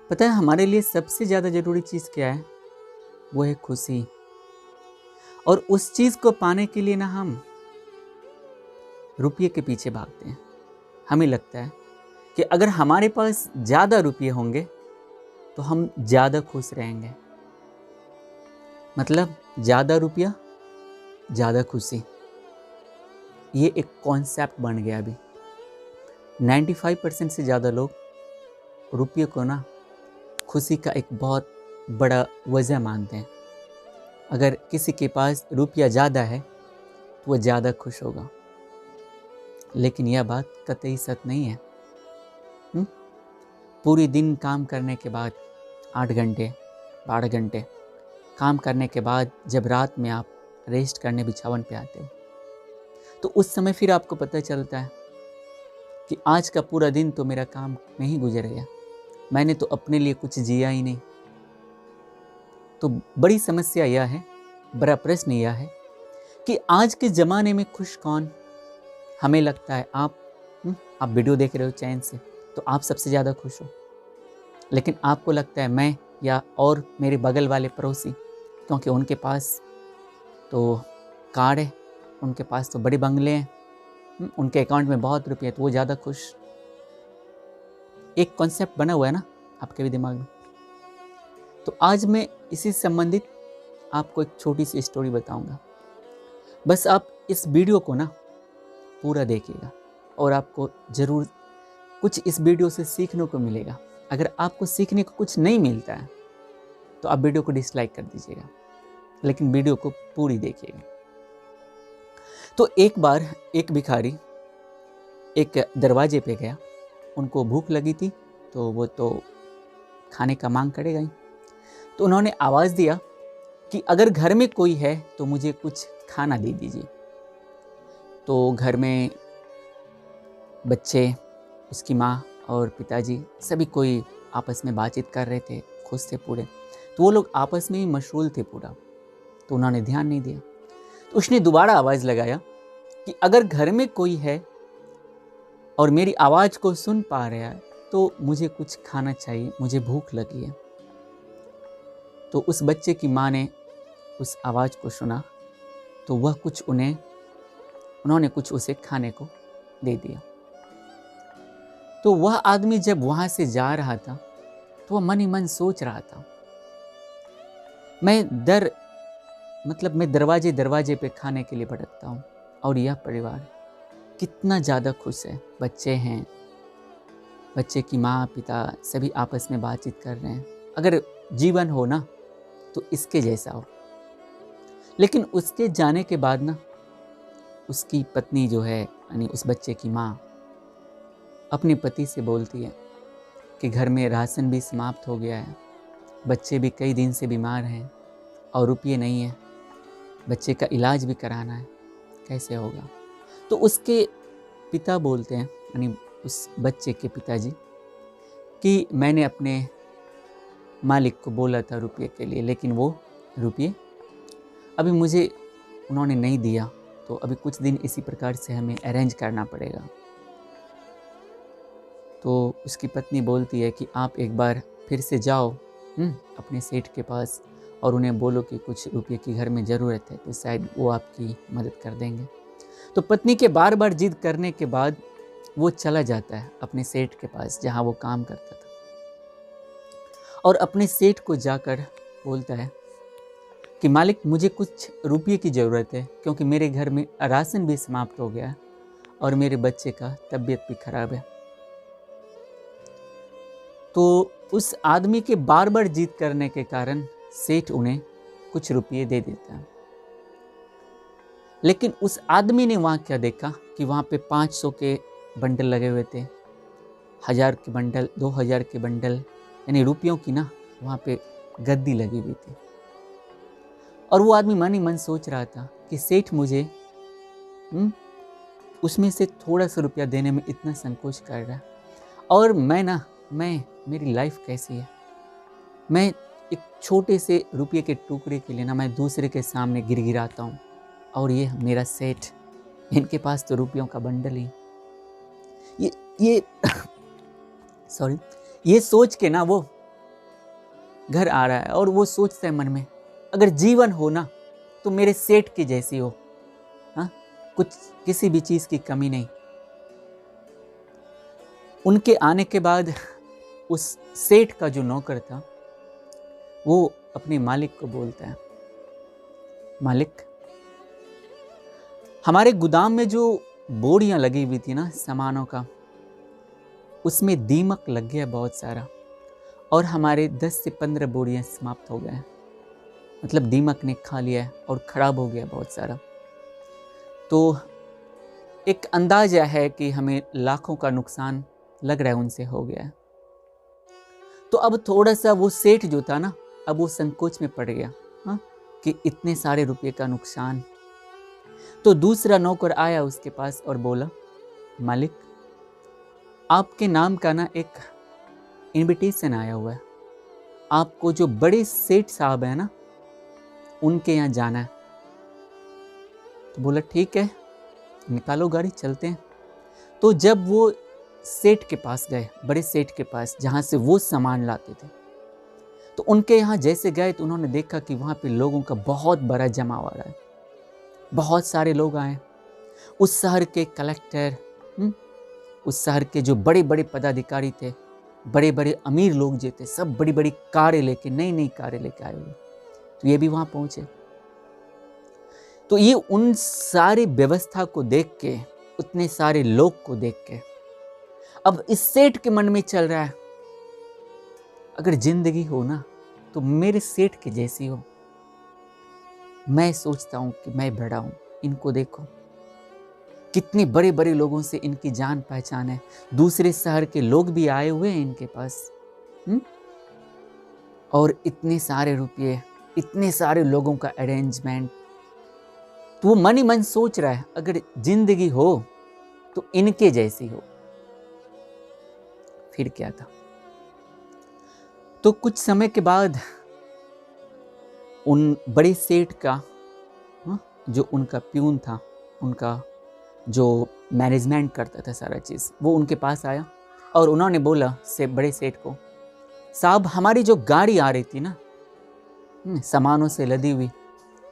पता है हमारे लिए सबसे ज़्यादा ज़रूरी चीज़ क्या है? वो है खुशी। और उस चीज़ को पाने के लिए ना हम रुपये के पीछे भागते हैं। हमें लगता है कि अगर हमारे पास ज़्यादा रुपये होंगे तो हम ज़्यादा खुश रहेंगे। मतलब ज़्यादा रुपया ज़्यादा खुशी, ये एक कॉन्सेप्ट बन गया अभी। 95% से ज़्यादा लोग रुपये को ना खुशी का एक बहुत बड़ा वजह मानते हैं। अगर किसी के पास रुपया ज़्यादा है तो वह ज़्यादा खुश होगा, लेकिन यह बात कतई सच नहीं है। पूरी दिन काम करने के बाद 8 घंटे 12 घंटे काम करने के बाद जब रात में आप रेस्ट करने बिछावन पे आते हो तो उस समय फिर आपको पता चलता है कि आज का पूरा दिन तो मेरा काम में ही गुजर गया, मैंने तो अपने लिए कुछ जिया ही नहीं। तो बड़ी समस्या यह है, बड़ा प्रश्न यह है कि आज के ज़माने में खुश कौन? हमें लगता है आप वीडियो देख रहे हो चैन से तो आप सबसे ज़्यादा खुश हो, लेकिन आपको लगता है मैं या और मेरे बगल वाले पड़ोसी, क्योंकि उनके पास तो कार है, उनके पास तो बड़े बंगले हैं, उनके अकाउंट में बहुत रुपये हैं तो वो ज़्यादा खुश। एक कॉन्सेप्ट बना हुआ है ना आपके भी दिमाग में। तो आज मैं इसी संबंधित आपको एक छोटी सी स्टोरी बताऊंगा। बस आप इस वीडियो को ना पूरा देखिएगा और आपको ज़रूर कुछ इस वीडियो से सीखने को मिलेगा। अगर आपको सीखने को कुछ नहीं मिलता है तो आप वीडियो को डिसलाइक कर दीजिएगा, लेकिन वीडियो को पूरी देखिएगा। तो एक बार एक भिखारी एक दरवाजे पे गया, उनको भूख लगी थी तो वो तो खाने का मांग करेगा ही। तो उन्होंने आवाज़ दिया कि अगर घर में कोई है तो मुझे कुछ खाना दे दीजिए। तो घर में बच्चे, उसकी माँ और पिताजी सभी कोई आपस में बातचीत कर रहे थे, खुश थे पूरे। तो वो लोग आपस में ही मशगूल थे पूरा, तो उन्होंने ध्यान नहीं दिया। तो उसने दोबारा आवाज़ लगाया कि अगर घर में कोई है और मेरी आवाज़ को सुन पा रहा है तो मुझे कुछ खाना चाहिए, मुझे भूख लगी है। तो उस बच्चे की माँ ने उस आवाज़ को सुना तो वह उन्होंने कुछ उसे खाने को दे दिया। तो वह आदमी जब वहाँ से जा रहा था तो वह मन ही मन सोच रहा था, मैं दरवाजे दरवाजे पे खाने के लिए भटकता हूँ और यह परिवार कितना ज़्यादा खुश है। बच्चे हैं, बच्चे की माँ पिता सभी आपस में बातचीत कर रहे हैं। अगर जीवन हो ना तो इसके जैसा हो। लेकिन उसके जाने के बाद ना उसकी पत्नी जो है यानी उस बच्चे की माँ अपने पति से बोलती है कि घर में राशन भी समाप्त हो गया है, बच्चे भी कई दिन से बीमार हैं और रुपये नहीं है, बच्चे का इलाज भी कराना है, कैसे होगा। तो उसके पिता बोलते हैं यानी उस बच्चे के पिताजी कि मैंने अपने मालिक को बोला था रुपये के लिए, लेकिन वो रुपये अभी मुझे उन्होंने नहीं दिया, तो अभी कुछ दिन इसी प्रकार से हमें अरेंज करना पड़ेगा। तो उसकी पत्नी बोलती है कि आप एक बार फिर से जाओ अपने सेठ के पास और उन्हें बोलो कि कुछ रुपये की घर में ज़रूरत है, तो शायद वो आपकी मदद कर देंगे। तो पत्नी के बार बार जिद करने के बाद वो चला जाता है अपने सेठ के पास जहाँ वो काम करता था, और अपने सेठ को जाकर बोलता है कि मालिक मुझे कुछ रुपये की ज़रूरत है, क्योंकि मेरे घर में राशन भी समाप्त हो गया है और मेरे बच्चे का तबीयत भी खराब है। तो उस आदमी के बार बार जिद करने के कारण सेठ उन्हें कुछ रुपये दे देता है। लेकिन उस आदमी ने वहाँ क्या देखा कि वहाँ पे 500 के बंडल लगे हुए थे, 1000 के बंडल, 2000 के बंडल, यानी रुपयों की ना वहाँ पे गद्दी लगी हुई थी। और वो आदमी मन ही मन सोच रहा था कि सेठ मुझे उसमें से थोड़ा सा रुपया देने में इतना संकोच कर रहा है, और मेरी लाइफ कैसी है। मैं एक छोटे से रुपये के टुकड़े के लिए ना मैं दूसरे के सामने गिड़गिड़ाता हूँ, और ये मेरा सेठ, इनके पास तो रुपयों का बंडल ही। ये सॉरी ये सोच के ना वो घर आ रहा है और वो सोचता है मन में, अगर जीवन हो ना तो मेरे सेठ की जैसी हो, हाँ, कुछ किसी भी चीज की कमी नहीं। उनके आने के बाद उस सेठ का जो नौकर था वो अपने मालिक को बोलता है, मालिक, हमारे गोदाम में जो बोरियां लगी हुई थी ना सामानों का, उसमें दीमक लग गया बहुत सारा और हमारे 10 से 15 बोरियां समाप्त हो गए हैं। मतलब दीमक ने खा लिया है और खराब हो गया बहुत सारा। तो एक अंदाजा है कि हमें लाखों का नुकसान लग रहा है उनसे हो गया है। तो अब थोड़ा सा वो सेठ जो था ना, अब वो संकोच में पड़ गया, हाँ, कि इतने सारे रुपये का नुकसान। तो दूसरा नौकर आया उसके पास और बोला, मालिक, आपके नाम का ना एक इनविटेशन आया हुआ है, आपको जो बड़े सेठ साहब है ना उनके यहाँ जाना है। तो बोला ठीक है, निकालो गाड़ी, चलते हैं। तो जब वो सेठ के पास गए, बड़े सेठ के पास जहाँ से वो सामान लाते थे, तो उनके यहाँ जैसे गए तो उन्होंने देखा कि वहाँ पे लोगों का बहुत बड़ा जमाव आ रहा है, बहुत सारे लोग आए। उस शहर के कलेक्टर, उस शहर के जो बड़े बड़े पदाधिकारी थे, बड़े बड़े अमीर लोग जो थे, सब बड़ी बड़ी कारें लेके, नई नई कारें लेके आए हुए। तो ये भी वहाँ पहुँचे। तो ये उन सारी व्यवस्था को देख के, उतने सारे लोग को देख के, अब इस सेठ के मन में चल रहा है, अगर जिंदगी हो ना तो मेरे सेठ के जैसी हो। मैं सोचता हूं कि मैं बड़ा हूं, इनको देखो कितने बड़े बड़े लोगों से इनकी जान पहचान है, दूसरे शहर के लोग भी आए हुए हैं इनके पास, और इतने सारे रुपये, इतने सारे लोगों का अरेंजमेंट। तो वो मन ही मन सोच रहा है, अगर जिंदगी हो तो इनके जैसी हो। फिर क्या था, तो कुछ समय के बाद उन बड़े सेठ का, जो उनका प्यून था, उनका जो मैनेजमेंट करता था सारा चीज़, वो उनके पास आया और उन्होंने बोला से बड़े सेठ को, साहब, हमारी जो गाड़ी आ रही थी ना सामानों से लदी हुई,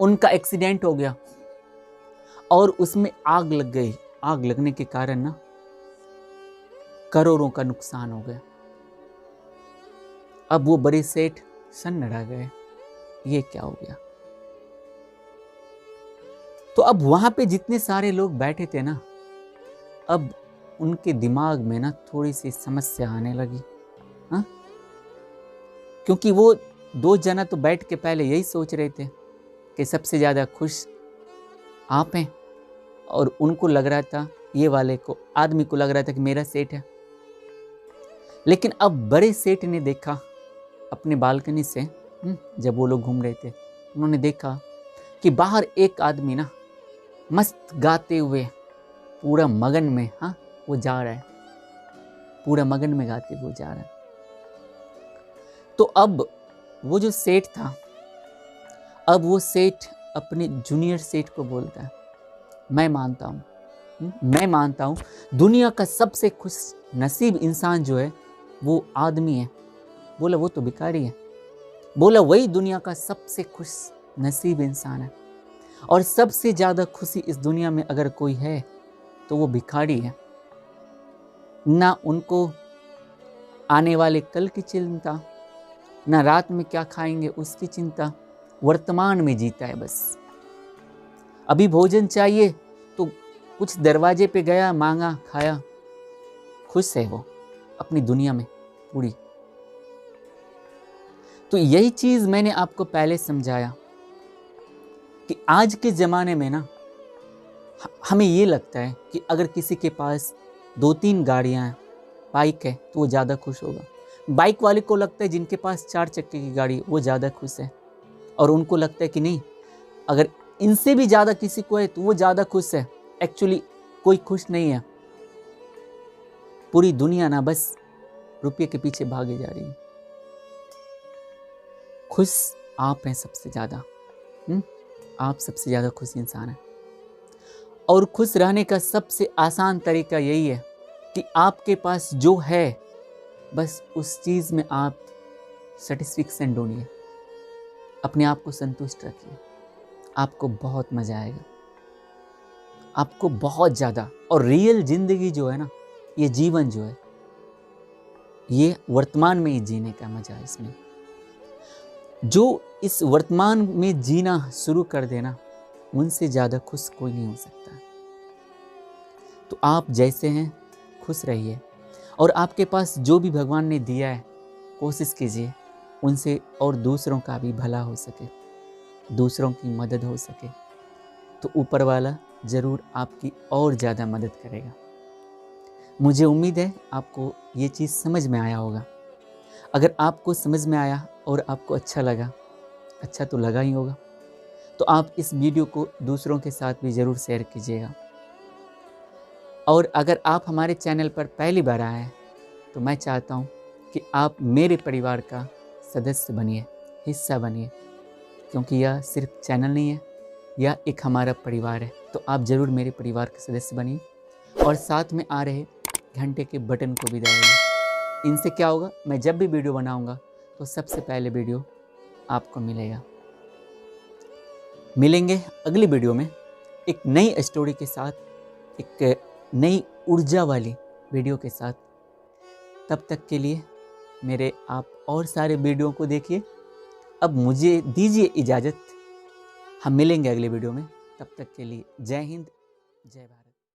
उनका एक्सीडेंट हो गया और उसमें आग लग गई। आग लगने के कारण ना करोड़ों का नुकसान हो गया। अब वो बड़े सेठ सन्नाटा गए, ये क्या हो गया। तो अब वहां पे जितने सारे लोग बैठे थे ना, अब उनके दिमाग में ना थोड़ी सी समस्या आने लगी, हाँ? क्योंकि वो दो जना तो बैठ के पहले यही सोच रहे थे कि सबसे ज्यादा खुश आप हैं, और उनको लग रहा था, ये वाले को, आदमी को लग रहा था कि मेरा सेठ है। लेकिन अब बड़े सेठ ने देखा अपने बालकनी से, जब वो लोग घूम रहे थे, उन्होंने देखा कि बाहर एक आदमी ना मस्त गाते हुए पूरा मगन में, हाँ, वो जा रहा है, पूरा मगन में गाते हुए जा रहा है। तो अब वो जो सेठ था, अब वो सेठ अपने जूनियर सेठ को बोलता है, मैं मानता हूँ दुनिया का सबसे खुश नसीब इंसान जो है वो आदमी है। बोला वो तो भिखारी है। बोला वही दुनिया का सबसे खुश नसीब इंसान है, और सबसे ज़्यादा खुशी इस दुनिया में अगर कोई है तो वो भिखारी है। ना उनको आने वाले कल की चिंता, ना रात में क्या खाएंगे उसकी चिंता, वर्तमान में जीता है बस। अभी भोजन चाहिए तो कुछ दरवाजे पे गया, मांगा, खाया, खुश है वो अपनी दुनिया में पूरी। तो यही चीज मैंने आपको पहले समझाया कि आज के ज़माने में ना हमें ये लगता है कि अगर किसी के पास 2-3 गाड़ियाँ हैं, बाइक है, तो वो ज़्यादा खुश होगा। बाइक वाले को लगता है जिनके पास 4 चक्के की गाड़ी वो ज़्यादा खुश है, और उनको लगता है कि नहीं, अगर इनसे भी ज़्यादा किसी को है तो वो ज़्यादा खुश है। एक्चुअली कोई खुश नहीं है, पूरी दुनिया ना बस रुपये के पीछे भागे जा रही है। खुश आप हैं सबसे ज़्यादा, आप सबसे ज़्यादा खुश इंसान हैं। और खुश रहने का सबसे आसान तरीका यही है कि आपके पास जो है बस उस चीज़ में आप सेटिस्फिक्शन ढूंढिए, अपने आप को संतुष्ट रखिए, आपको बहुत मज़ा आएगा, आपको बहुत ज़्यादा। और रियल जिंदगी जो है ना, ये जीवन जो है, ये वर्तमान में ही जीने का मज़ा है इसमें। जो इस वर्तमान में जीना शुरू कर देना, उनसे ज़्यादा खुश कोई नहीं हो सकता। तो आप जैसे हैं खुश रहिए, और आपके पास जो भी भगवान ने दिया है कोशिश कीजिए उनसे, और दूसरों का भी भला हो सके, दूसरों की मदद हो सके, तो ऊपर वाला ज़रूर आपकी और ज़्यादा मदद करेगा। मुझे उम्मीद है आपको ये चीज़ समझ में आया होगा। अगर आपको समझ में आया और आपको अच्छा लगा, अच्छा तो लगा ही होगा, तो आप इस वीडियो को दूसरों के साथ भी ज़रूर शेयर कीजिएगा। और अगर आप हमारे चैनल पर पहली बार आए हैं, तो मैं चाहता हूँ कि आप मेरे परिवार का सदस्य बनिए, हिस्सा बनिए, क्योंकि यह सिर्फ चैनल नहीं है, यह एक हमारा परिवार है। तो आप ज़रूर मेरे परिवार के सदस्य बनिए, और साथ में आ रहे घंटे के बटन को भी दबाइए। इनसे क्या होगा, मैं जब भी वीडियो बनाऊंगा तो सबसे पहले वीडियो आपको मिलेगा। मिलेंगे अगली वीडियो में एक नई स्टोरी के साथ, एक नई ऊर्जा वाली वीडियो के साथ। तब तक के लिए मेरे आप और सारे वीडियो को देखिए। अब मुझे दीजिए इजाज़त, हम मिलेंगे अगले वीडियो में। तब तक के लिए जय हिंद, जय भारत।